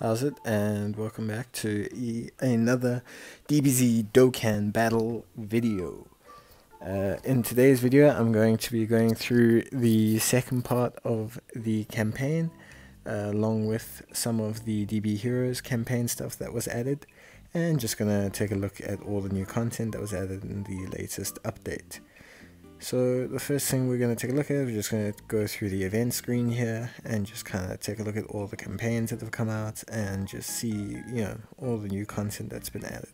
How's it? And welcome back to another DBZ Dokkan Battle video. In today's video, I'm going to be going through the second part of the campaign, along with some of the DB Heroes campaign stuff that was added, and just gonna take a look at all the new content that was added in the latest update. So the first thing we're going to take a look at, we're just going to go through the event screen here and just kind of take a look at all the campaigns that have come out and just see, all the new content that's been added.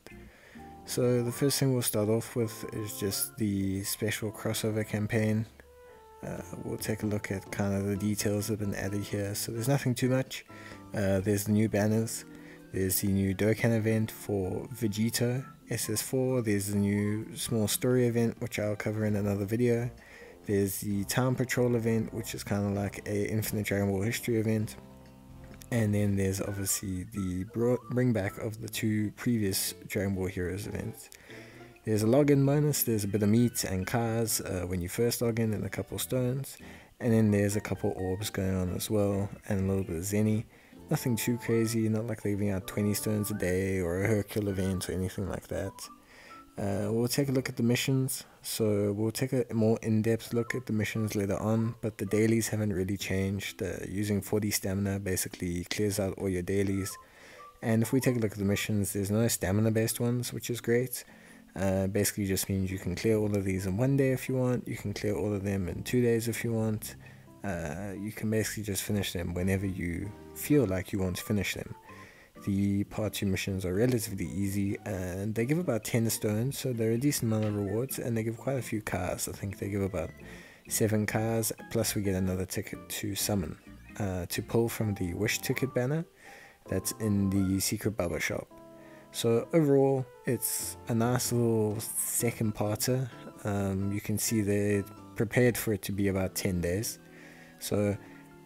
So the first thing we'll start off with is just the special crossover campaign. We'll take a look at kind of the details that have been added here. So there's nothing too much. There's the new banners. There's the new Dokkan event for Vegito SS4, there's the new small story event which I'll cover in another video. There's the Town Patrol event, which is kind of like a Infinite Dragon Ball History event. And then there's obviously the bring back of the two previous Dragon Ball Heroes events. There's a login bonus, there's a bit of meat and cars when you first log in, and a couple stones. And then there's a couple orbs going on as well, and a little bit of Zenny. Nothing too crazy, not like they're giving out 20 stones a day or a Hercule event or anything like that. We'll take a look at the missions, so we'll take a more in-depth look at the missions later on, but the dailies haven't really changed. Using 40 stamina basically clears out all your dailies. And if we take a look at the missions, there's no stamina based ones, which is great. Basically just means you can clear all of these in 1 day if you want, you can clear all of them in 2 days if you want. You can basically just finish them whenever you feel like you want to finish them. The part 2 missions are relatively easy and they give about 10 stones, so they're a decent amount of rewards, and they give quite a few cars. I think they give about 7 cars, plus we get another ticket to summon, to pull from the wish ticket banner that's in the secret barber shop. So overall it's a nice little second parter. You can see they're prepared for it to be about 10 days. So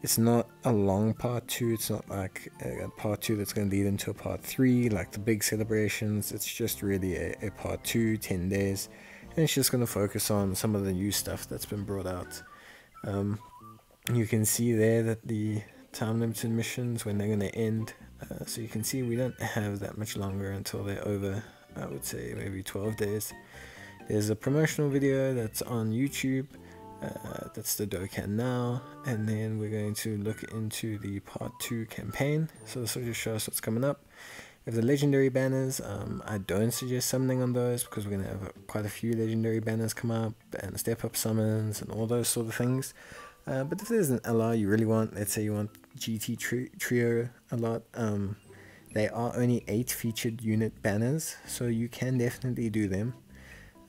it's not a long part 2, it's not like a part 2 that's going to lead into a part 3 like the big celebrations. It's just really a part 2, 10 days, and it's just going to focus on some of the new stuff that's been brought out. You can see there that the time limited missions, when they're going to end, so you can see we don't have that much longer until they're over. I would say maybe 12 days. There's a promotional video that's on YouTube. That's the Dokkan Now, and then we're going to look into the part 2 campaign. So this will just show us what's coming up. We have the legendary banners. I don't suggest summoning on those because we're going to have quite a few legendary banners come up, and step up summons and all those sort of things. But if there's an LR you really want, let's say you want GT Trio a lot, they are only 8 featured unit banners, so you can definitely do them.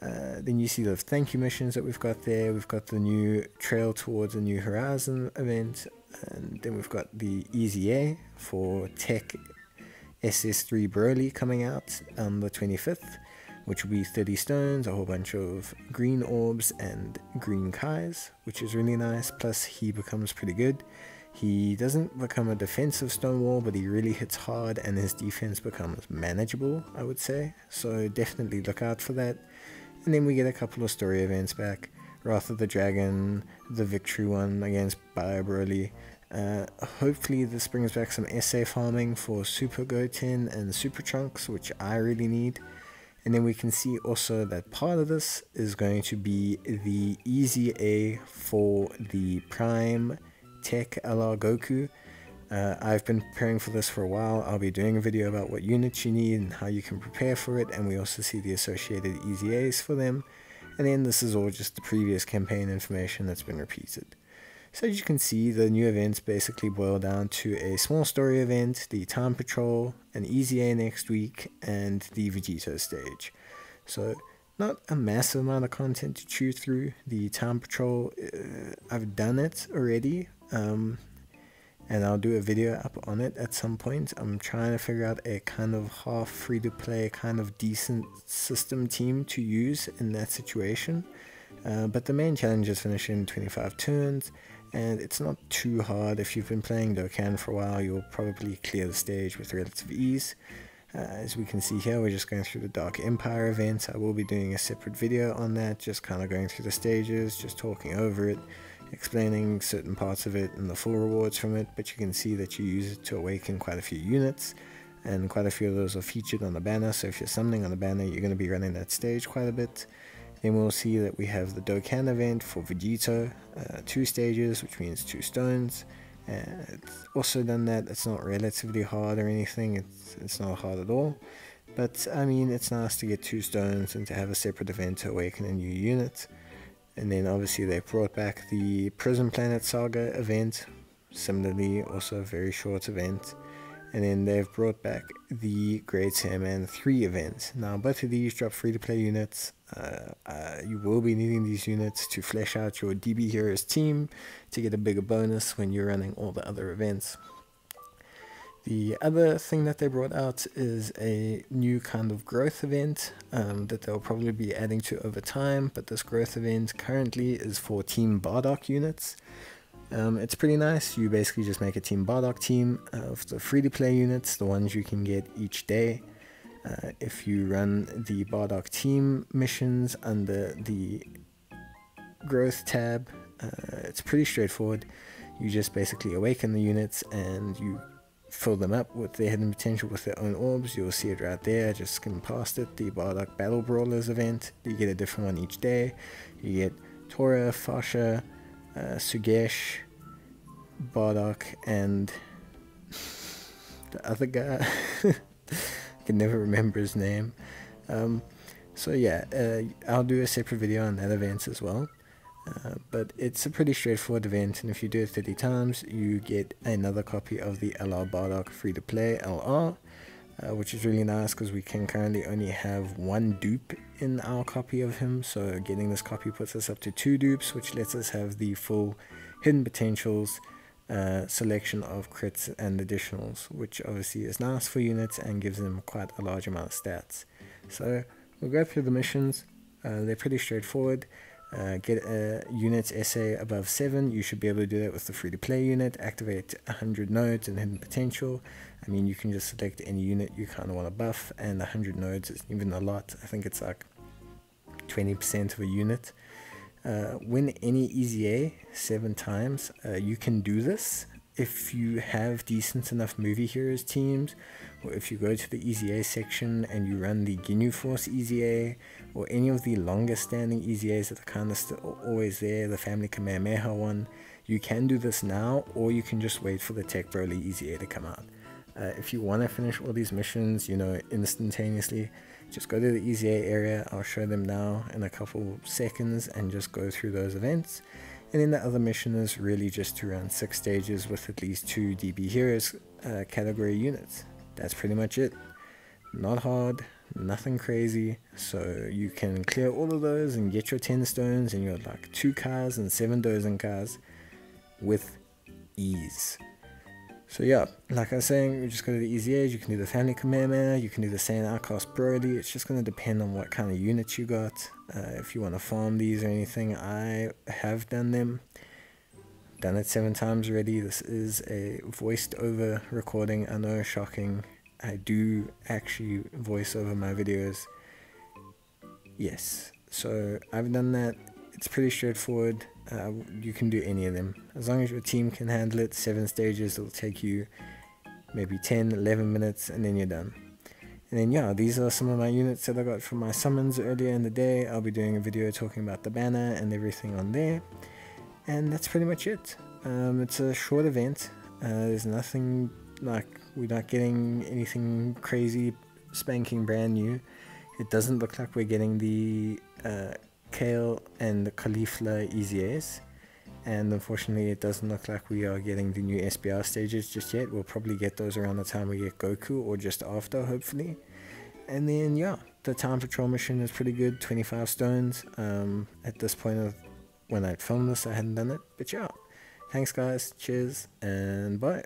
Then you see the thank you missions that we've got there. We've got the new Trail Towards a New Horizon event, and then we've got the Easy A for Tech SS3 Broly coming out on the 25th, which will be 30 stones, a whole bunch of green orbs and green Kais, which is really nice. Plus he becomes pretty good. He doesn't become a defensive Stonewall, but he really hits hard and his defense becomes manageable, I would say. So definitely look out for that. And then we get a couple of story events back. Wrath of the Dragon, the victory one against Bio Broly. Hopefully this brings back some SA farming for Super Goten and Super Trunks, which I really need. And then we can see also that part of this is going to be the Easy A for the Prime Tech LR Goku. I've been preparing for this for a while. I'll be doing a video about what units you need and how you can prepare for it, and we also see the associated Easy A's for them. And then this is all just the previous campaign information that's been repeated. So as you can see, the new events basically boil down to a small story event, the Time Patrol, an Easy A next week, and the Vegito stage. So not a massive amount of content to chew through. The Time Patrol, I've done it already. And I'll do a video up on it at some point. I'm trying to figure out a kind of half free-to-play, kind of decent system team to use in that situation. But the main challenge is finishing 25 turns, and it's not too hard. If you've been playing Dokkan for a while, you'll probably clear the stage with relative ease. As we can see here, we're just going through the Dark Empire event. I will be doing a separate video on that, just kind of going through the stages, just talking over it. explaining certain parts of it and the full rewards from it, but you can see that you use it to awaken quite a few units, and quite a few of those are featured on the banner. So if you're summoning on the banner, you're going to be running that stage quite a bit. Then we'll see that we have the Dokkan event for Vegito, 2 stages, which means 2 stones. It's also done that. It's not relatively hard or anything, it's not hard at all, but I mean, it's nice to get 2 stones and to have a separate event to awaken a new unit. And then obviously they brought back the Prison Planet Saga event, similarly also a very short event. And then they've brought back the Great Sandman 3 event. Now both of these drop free to play units. You will be needing these units to flesh out your DB Heroes team to get a bigger bonus when you're running all the other events. The other thing that they brought out is a new kind of growth event that they'll probably be adding to over time, but this growth event currently is for Team Bardock units. It's pretty nice. You basically just make a Team Bardock team of the free-to-play units, the ones you can get each day. If you run the Bardock team missions under the growth tab, it's pretty straightforward. You just basically awaken the units and you fill them up with their hidden potential with their own orbs. You'll see it right there, just skim past it. The Bardock Battle Brawlers event, you get a different one each day. You get Tora, Fasha, Sugesh, Bardock, and the other guy. I can never remember his name. So yeah, I'll do a separate video on that event as well. But it's a pretty straightforward event, and if you do it 30 times, you get another copy of the LR Bardock free-to-play LR, which is really nice because we can currently only have 1 dupe in our copy of him. So getting this copy puts us up to 2 dupes, which lets us have the full hidden potentials selection of crits and additionals, which obviously is nice for units and gives them quite a large amount of stats. So we'll go through the missions. They're pretty straightforward. Get a unit's SA above 7. You should be able to do that with the free-to-play unit. Activate 100 nodes and hidden potential. I mean, you can just select any unit you kind of want to buff, and 100 nodes isn't even a lot. I think it's like 20% of a unit. Win any EZA 7 times. You can do this if you have decent enough movie heroes teams, or if you go to the EZA section and you run the Ginyu Force EZA, or any of the longest standing EZAs that are kind of still always there, the Family Kamehameha one. You can do this now, or you can just wait for the Tech Broly EZA to come out. If you want to finish all these missions, you know, instantaneously, just go to the EZA area. I'll show them now in a couple seconds and just go through those events. And then the other mission is really just to run 6 stages with at least 2 DB Heroes category units. That's pretty much it. Not hard, nothing crazy, so you can clear all of those and get your 10 stones and your like 2 cars and 7 dozen cars with ease. So yeah, like I was saying, you just go to the EZAs. You can do the Family Kamehameha, you can do the Saiyan Outcast Broly. It's just going to depend on what kind of units you got. If you want to farm these or anything, I have done them. Done it 7 times already. This is a voiced over recording. I know, shocking. I do actually voice over my videos. Yes, so I've done that. It's pretty straightforward. You can do any of them as long as your team can handle it. 7 stages, it'll take you maybe 10-11 minutes and then you're done. And then yeah, these are some of my units that I got from my summons earlier in the day. I'll be doing a video talking about the banner and everything on there, and that's pretty much it. It's a short event. There's nothing like, we're not getting anything crazy spanking brand new. It doesn't look like we're getting the Kale and the Caulifla EZAs, and unfortunately it doesn't look like we are getting the new SBR stages just yet. We'll probably get those around the time we get Goku, or just after, hopefully. And then yeah, the time patrol mission is pretty good, 25 stones. At this point of when I'd filmed this, I hadn't done it, but yeah, thanks guys, cheers, and bye.